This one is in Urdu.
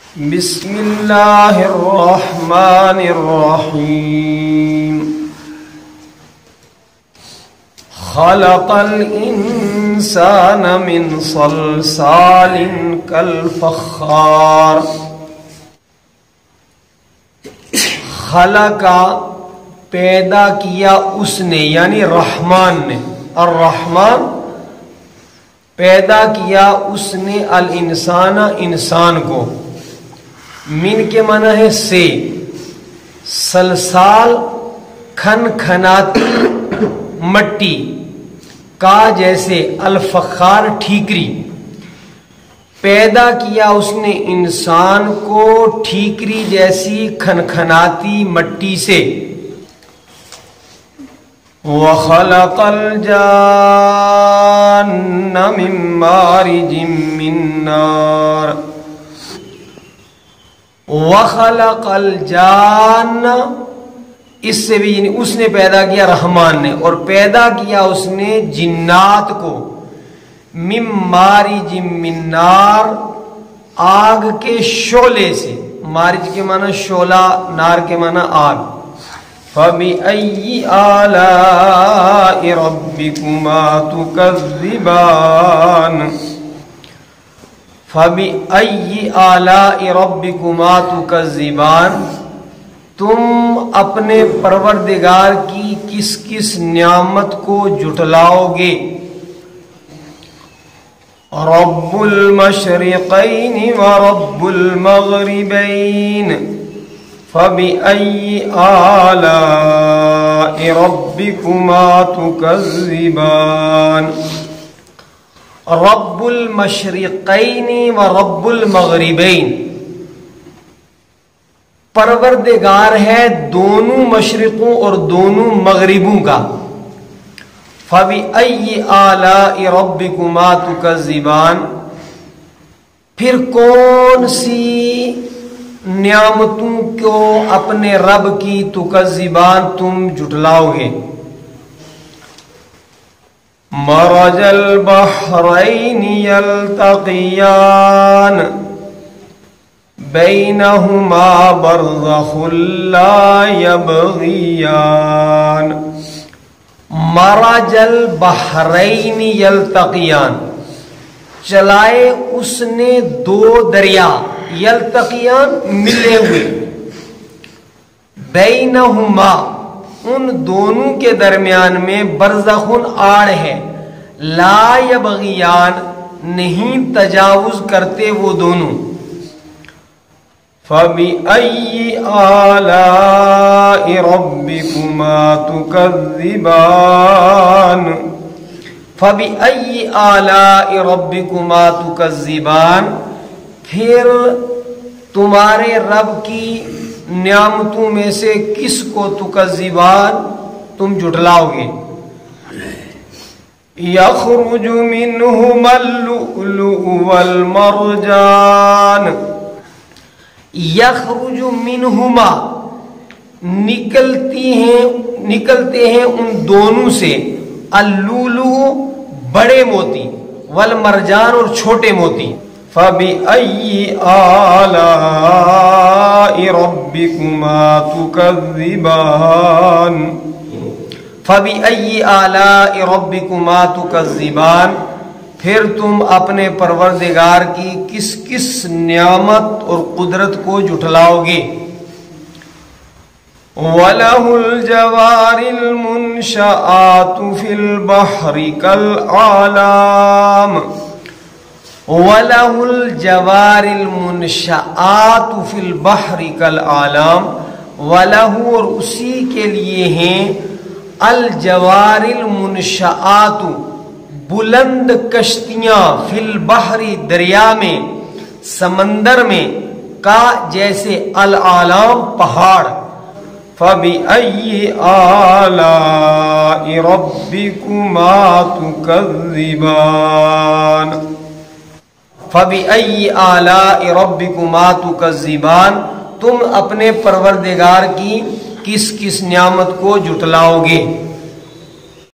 بسم اللہ الرحمن الرحیم خلق الانسان من صلصال کالفخار خلق پیدا کیا اس نے یعنی رحمان نے، الرحمن پیدا کیا اس نے الانسان انسان کو، من کے معنی ہے سے، سلسال کھن کھناتی مٹی کا جیسے، الفخار ٹھیکری، پیدا کیا اس نے انسان کو ٹھیکری جیسی کھنکھناتی مٹی سے۔ وَخَلَقَ الْجَانَّ مِن مَّارِجٍ مِّن نَّارٍ وَخَلَقَ الْجَانَّ اس سے بھی اس نے پیدا کیا رحمان نے، اور پیدا کیا اس نے جنات کو، من مارج من نار آگ کے شعلے سے، مارج کے معنی شعلہ، نار کے معنی آگ۔ فَبِأَيِّ آلَاءِ رَبِّكُمَا تُكَذِّبَانِ فَبِأَيِّ آلَاءِ رَبِّكُمَا تُكَذِّبَانِ تم اپنے پروردگار کی کس کس نعمت کو جھٹلاؤ گے؟ رب المشرقین ورب المغربین فبأي آلاء ربكما تكذبان رب المشرقین ورب المغربین پروردگار ہے دونوں مشرقوں اور دونوں مغربوں کا۔ فَبِأَيِّ آلَاءِ رَبِّكُمَا تُكَذِّبَانِ پھر کون سی نعمتوں کو اپنے رب کی تکذبان تم جھٹلاؤ گے؟ مرج البحرین یلتقیان بینہما برزخ لا یبغیان مرج البحرین یلتقیان چلائے اس نے دو دریا، یلتقیان ملے ہوئے، بینہما ان دونوں کے درمیان میں برزخن آڑ ہے، لا یبغیان نہیں تجاوز کرتے وہ دونوں۔ فَبِأَيِّ آلَاءِ رَبِّكُمَا تُكَذِّبَانِ فَبِأَيِّ آلَاءِ رَبِّكُمَا تُكَذِّبَانِ پھر تمہارے رب کی نعمتوں میں سے کس کو تکذبان تم جھٹلاؤ گے؟ یخرج منہما اللؤلؤ والمرجان یخرج منہما نکلتے ہیں ان دونوں سے، اللؤلؤ بڑے موتی، والمرجان اور چھوٹے موتی۔ فَبِأَيِّ آلَاءِ رَبِّكُمَا تُكَذِّبَانِ فَبِأَيِّ آلَاءِ رَبِّكُمَا تُكَذِّبَانِ پھر تم اپنے پروردگار کی کس کس نعمت اور قدرت کو جھٹلاؤ گے؟ وَلَهُ الْجَوَارِ الْمُنْشَآتُ فِي الْبَحْرِ كَالْأَعْلَامِ وَلَهُ الْجَوَارِ الْمُنْشَآتُ فِي الْبَحْرِ كَالْأَعْلَامِ وَلَهُ اور اسی کے لیے ہیں، الْجَوَارِ الْمُنْشَآتُ بلند کشتیاں، فی البحر دریا میں، سمندر میں، کا جیسے، العالم پہاڑ۔ فَبِأَيِّ آلَاءِ رَبِّكُمَا تُكَذِّبَانِ فَبِأَيِّ آلَاءِ رَبِّكُمَا تُكَذِّبَانِ تم اپنے پروردگار کی کس کس نعمت کو جھٹلاؤ گے؟